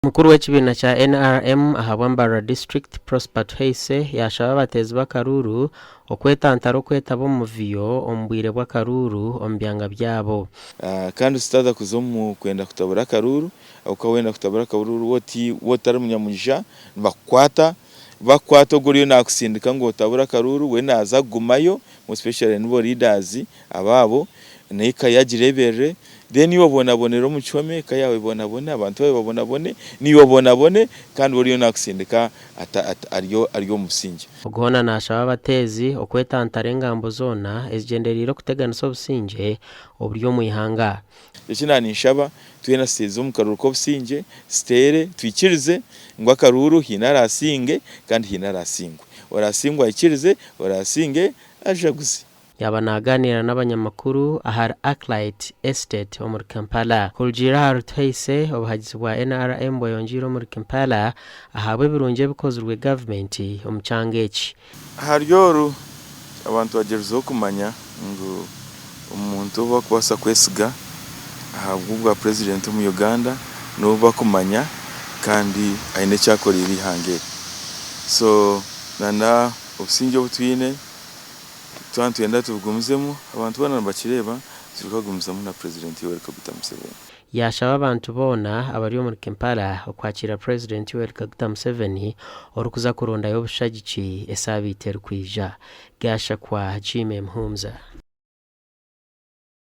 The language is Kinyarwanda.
Mukuru w'ekibiina kya NRM aha Bwambara District Prosper Tweise yashaba abateezi b'akaruru okwetantara okwetaba omuviyo omu bwire bw'akaruru omu byanga byabo. Kandi usitaza kuza mu kwenda kutabura akaruru ukawenda kutabura akaruru wotari munyamugisha bakwata oguriyo nakusindika ngo otabura akaruru we naza gumayo mo especially nibo leaders ababo neka yagireberere then yobonabonero mu cyome kayawe bonabone abantu bawe babonabone niyo bonabone kandi buriyo nakusindika ariyo musingi ogona nashaba abateezi okwetantara engambo zona ezigenderire kuteganisa obusinge oburyo mu ihanga. Ekina ninshaba twena sitezo mu karuru k'obusinge sitere twikirize ngo akaruru hinarasinge kandi hinarasingwe orasingwa ikirize orasinge ajaguze. Yaba naganira n'abanyamakuru ahari Arclight Estate muri Kampala. Kulgira Tweise obuhagizi bwa NRM boyonjiro muri Kampala ahabwe birunje bikozwe government omucyanga eki. Haryoru abantu bageruzo kumanya ngo umuntu bakubasa kwesiga ahabwe bwa president mu Uganda no bakumanya kandi aine cyakorera ihange. So nana obusinge butwine twantu yenda tubugumizemo abantu bana bakireba zirukagumizamo na president Yoweri Kaguta Museveni. Yashaba abantu bona abari muri Kampala okwakira president Yoweri Kaguta Museveni orukuza kuronda yobushagici esabite rukwija gasha kwa Jimmy Mhumza.